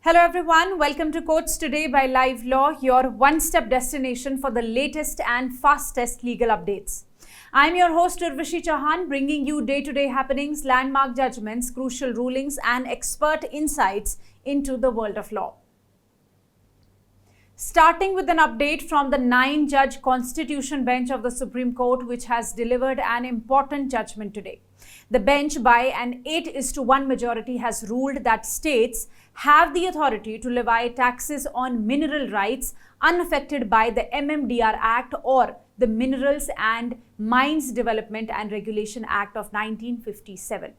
Hello everyone, welcome to Courts Today by Livelaw, your one-step destination for the latest and fastest legal updates. I'm your host Urvashi Chauhan, bringing you day-to-day happenings, landmark judgments, crucial rulings and expert insights into the world of law. Starting with an update from the 9-judge Constitution Bench of the Supreme Court, which has delivered an important judgment today. The bench, by an 8:1 majority, has ruled that states have the authority to levy taxes on mineral rights unaffected by the MMDR Act or the Minerals and Mines Development and Regulation Act of 1957.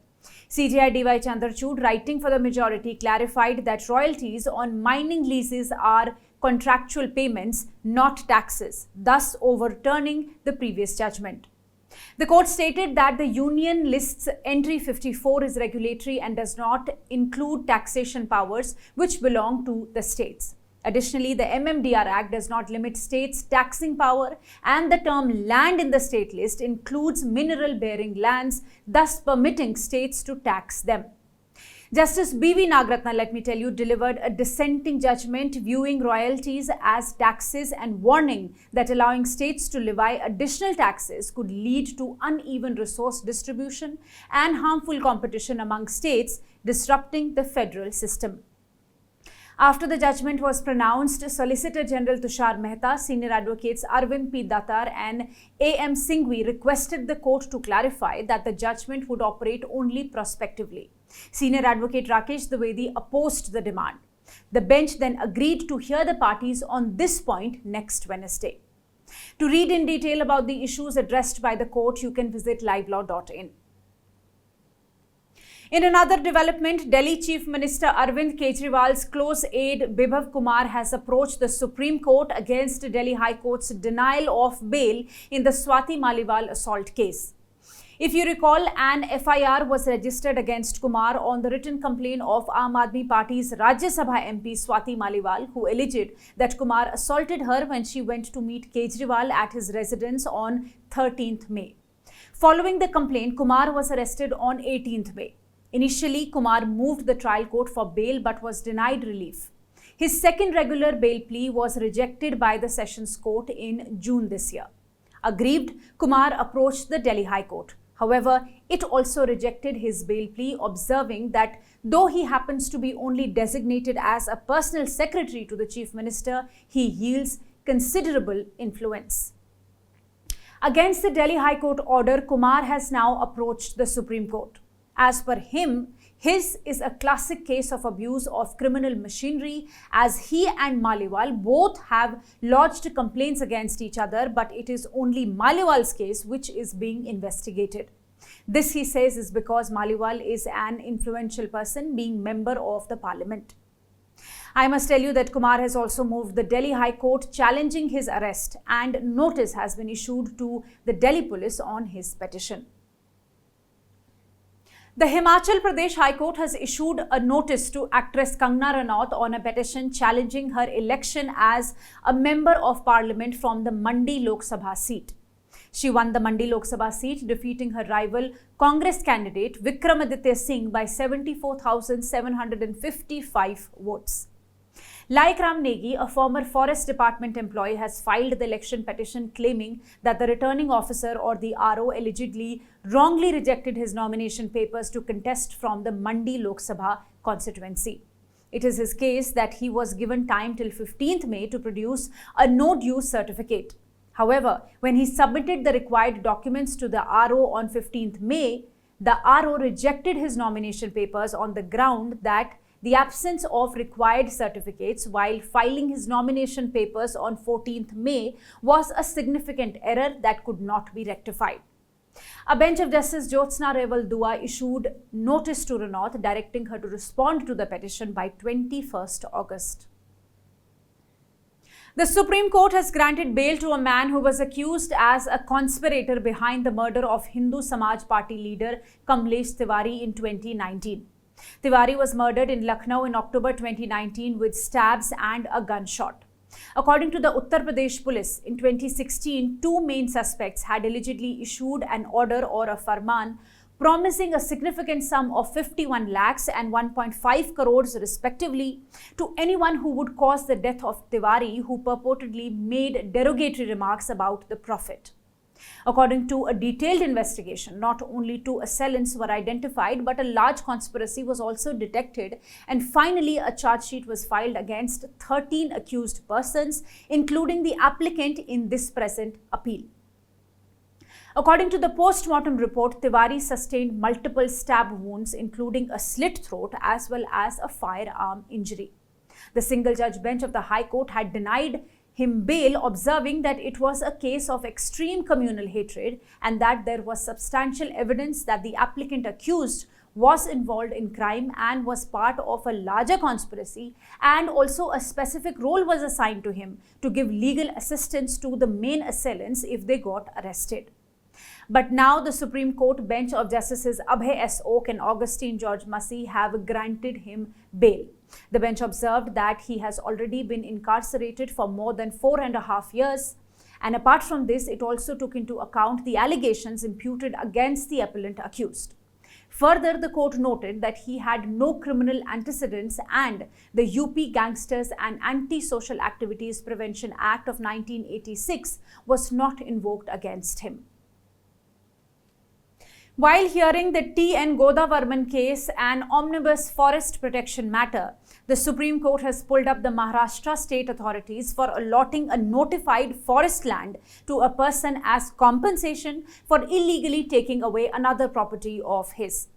CJI D.Y. Chandrachud, writing for the majority, clarified that royalties on mining leases are contractual payments, not taxes, thus overturning the previous judgment. The court stated that the Union List's Entry 54 is regulatory and does not include taxation powers which belong to the states. Additionally, the MMDR Act does not limit states' taxing power, and the term land in the state list includes mineral-bearing lands, thus permitting states to tax them. Justice B.V. Nagratna, let me tell you, delivered a dissenting judgment viewing royalties as taxes and warning that allowing states to levy additional taxes could lead to uneven resource distribution and harmful competition among states, disrupting the federal system. After the judgment was pronounced, Solicitor General Tushar Mehta, senior advocates Arvind P. Datar and A.M. Singhvi requested the court to clarify that the judgment would operate only prospectively. Senior advocate Rakesh Dwivedi opposed the demand. The bench then agreed to hear the parties on this point next Wednesday. To read in detail about the issues addressed by the court, you can visit livelaw.in. In another development, Delhi Chief Minister Arvind Kejriwal's close aide Bibhav Kumar has approached the Supreme Court against Delhi High Court's denial of bail in the Swati Maliwal assault case. If you recall, an FIR was registered against Kumar on the written complaint of Aam Aadmi Party's Rajya Sabha MP Swati Maliwal, who alleged that Kumar assaulted her when she went to meet Kejriwal at his residence on 13th May. Following the complaint, Kumar was arrested on 18th May. Initially, Kumar moved the trial court for bail but was denied relief. His second regular bail plea was rejected by the Sessions Court in June this year. Aggrieved, Kumar approached the Delhi High Court. However, it also rejected his bail plea, observing that though he happens to be only designated as a personal secretary to the Chief Minister, he yields considerable influence. Against the Delhi High Court order, Kumar has now approached the Supreme Court. As per him, his is a classic case of abuse of criminal machinery, as he and Maliwal both have lodged complaints against each other, but it is only Maliwal's case which is being investigated. This, he says, is because Maliwal is an influential person, being member of the parliament. I must tell you that Kumar has also moved the Delhi High Court challenging his arrest, and notice has been issued to the Delhi police on his petition. The Himachal Pradesh High Court has issued a notice to actress Kangana Ranaut on a petition challenging her election as a member of parliament from the Mandi Lok Sabha seat. She won the Mandi Lok Sabha seat, defeating her rival Congress candidate Vikramaditya Singh by 74,755 votes. Like Ram Negi, a former Forest Department employee, has filed the election petition claiming that the returning officer or the RO allegedly wrongly rejected his nomination papers to contest from the Mandi Lok Sabha constituency. It is his case that he was given time till 15th May to produce a no-dues certificate. However, when he submitted the required documents to the RO on 15th May, the RO rejected his nomination papers on the ground that the absence of required certificates while filing his nomination papers on 14th May was a significant error that could not be rectified. A bench of Justice Jyotsna Reval Dua issued notice to Ranaut, directing her to respond to the petition by 21st August. The Supreme Court has granted bail to a man who was accused as a conspirator behind the murder of Hindu Samaj Party leader Kamlesh Tiwari in 2019. Tiwari was murdered in Lucknow in October 2019 with stabs and a gunshot. According to the Uttar Pradesh police, in 2016, two main suspects had allegedly issued an order or a farman promising a significant sum of 51 lakhs and 1.5 crores respectively to anyone who would cause the death of Tiwari, who purportedly made derogatory remarks about the Prophet. According to a detailed investigation, not only two assailants were identified, but a large conspiracy was also detected, and finally a charge sheet was filed against 13 accused persons, including the applicant in this present appeal. According to the post-mortem report, Tiwari sustained multiple stab wounds, including a slit throat as well as a firearm injury. The single-judge bench of the High Court had denied him bail, observing that it was a case of extreme communal hatred and that there was substantial evidence that the applicant accused was involved in crime and was part of a larger conspiracy, and also a specific role was assigned to him to give legal assistance to the main assailants if they got arrested. But now the Supreme Court bench of Justices Abhay S. Oak and Augustine George Massey have granted him bail. The bench observed that he has already been incarcerated for more than 4.5 years. And apart from this, it also took into account the allegations imputed against the appellant accused. Further, the court noted that he had no criminal antecedents and the UP Gangsters and Anti-Social Activities Prevention Act of 1986 was not invoked against him. While hearing the T.N. Godavarman case, an omnibus forest protection matter, the Supreme Court has pulled up the Maharashtra state authorities for allotting a notified forest land to a person as compensation for illegally taking away another property of his.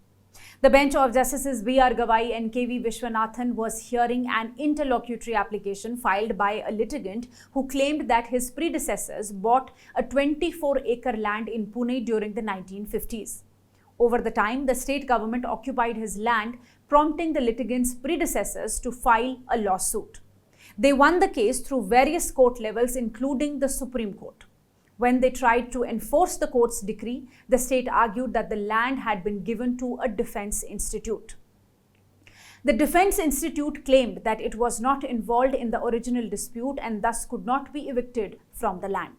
The bench of Justices B.R. Gawai and K.V. Vishwanathan was hearing an interlocutory application filed by a litigant who claimed that his predecessors bought a 24-acre land in Pune during the 1950s. Over the time, the state government occupied his land, prompting the litigant's predecessors to file a lawsuit. They won the case through various court levels, including the Supreme Court. When they tried to enforce the court's decree, the state argued that the land had been given to a defense institute. The Defense Institute claimed that it was not involved in the original dispute and thus could not be evicted from the land.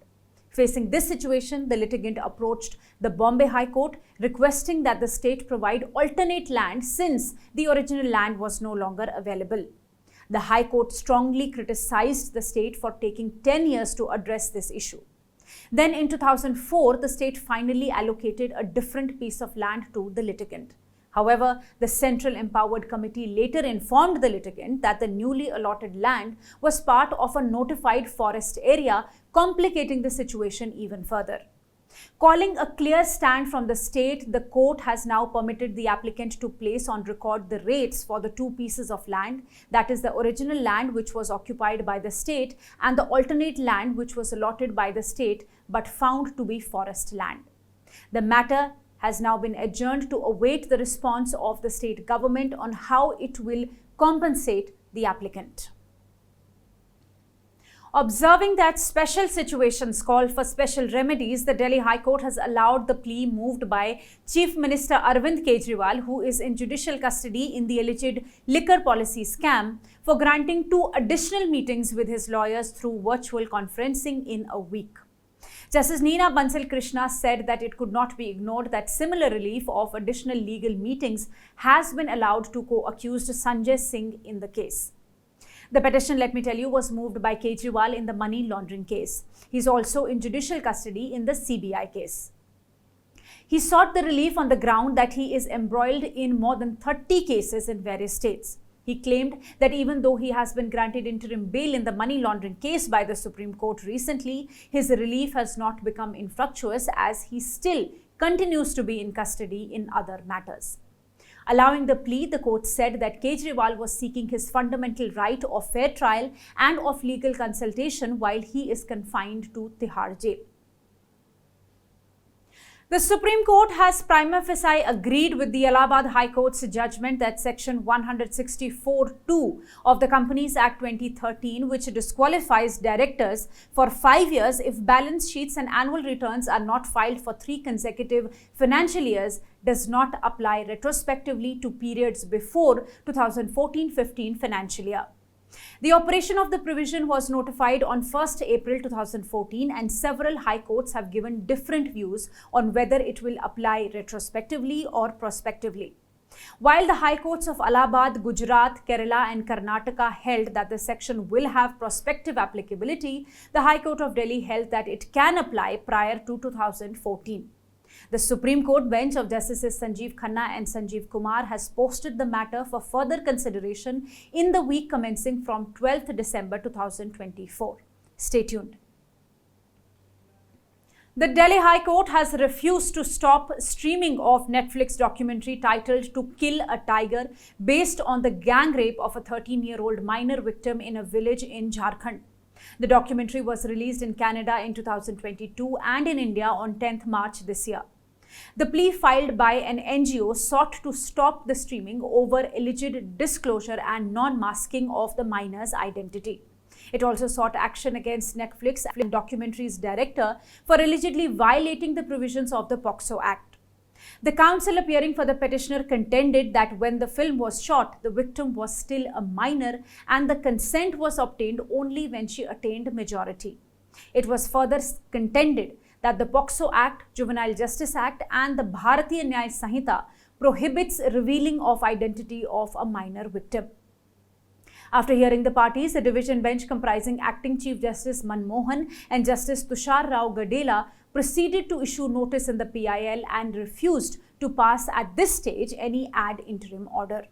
Facing this situation, the litigant approached the Bombay High Court, requesting that the state provide alternate land since the original land was no longer available. The High Court strongly criticized the state for taking 10 years to address this issue. Then in 2004, the state finally allocated a different piece of land to the litigant. However, the Central Empowered Committee later informed the litigant that the newly allotted land was part of a notified forest area, complicating the situation even further. Calling a clear stand from the state, the court has now permitted the applicant to place on record the rates for the two pieces of land, that is the original land which was occupied by the state and the alternate land which was allotted by the state but found to be forest land. The matter has now been adjourned to await the response of the state government on how it will compensate the applicant. Observing that special situations call for special remedies, the Delhi High Court has allowed the plea moved by Chief Minister Arvind Kejriwal, who is in judicial custody in the alleged liquor policy scam, for granting 2 additional meetings with his lawyers through virtual conferencing in a week. Justice Neena Bansal Krishna said that it could not be ignored that similar relief of additional legal meetings has been allowed to co-accused Sanjay Singh in the case. The petition, let me tell you, was moved by Kejriwal in the money laundering case. He is also in judicial custody in the CBI case. He sought the relief on the ground that he is embroiled in more than 30 cases in various states. He claimed that even though he has been granted interim bail in the money laundering case by the Supreme Court recently, his relief has not become infructuous as he still continues to be in custody in other matters. Allowing the plea, the court said that Kejriwal was seeking his fundamental right of fair trial and of legal consultation while he is confined to Tihar jail. The Supreme Court has prima facie agreed with the Allahabad High Court's judgment that Section 164(2) of the Companies Act 2013, which disqualifies directors for 5 years if balance sheets and annual returns are not filed for 3 consecutive financial years, does not apply retrospectively to periods before 2014-15 financial year. The operation of the provision was notified on 1st April 2014, and several high courts have given different views on whether it will apply retrospectively or prospectively. While the high courts of Allahabad, Gujarat, Kerala and Karnataka held that the section will have prospective applicability, the High Court of Delhi held that it can apply prior to 2014. The Supreme Court bench of Justices Sanjeev Khanna and Sanjeev Kumar has posted the matter for further consideration in the week commencing from 12th December 2024. Stay tuned. The Delhi High Court has refused to stop streaming of Netflix documentary titled To Kill a Tiger, based on the gang rape of a 13-year-old minor victim in a village in Jharkhand. The documentary was released in Canada in 2022 and in India on 10th March this year. The plea filed by an NGO sought to stop the streaming over alleged disclosure and non-masking of the minor's identity. It also sought action against Netflix and documentary's director for allegedly violating the provisions of the POCSO Act. The counsel appearing for the petitioner contended that when the film was shot, the victim was still a minor and the consent was obtained only when she attained majority. It was further contended that the POCSO Act, Juvenile Justice Act and the Bharatiya Nyaya Sanhita prohibits revealing of identity of a minor victim. After hearing the parties, the division bench comprising Acting Chief Justice Manmohan and Justice Tushar Rao Gadela proceeded to issue notice in the PIL and refused to pass at this stage any ad interim order.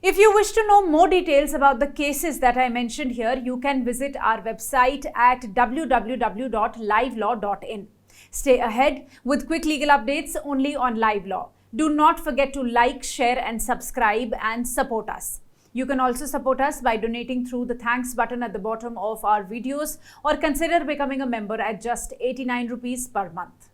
If you wish to know more details about the cases that I mentioned here, you can visit our website at www.livelaw.in. Stay ahead with quick legal updates only on Live Law. Do not forget to like, share and subscribe and support us. You can also support us by donating through the thanks button at the bottom of our videos, or consider becoming a member at just 89 rupees per month.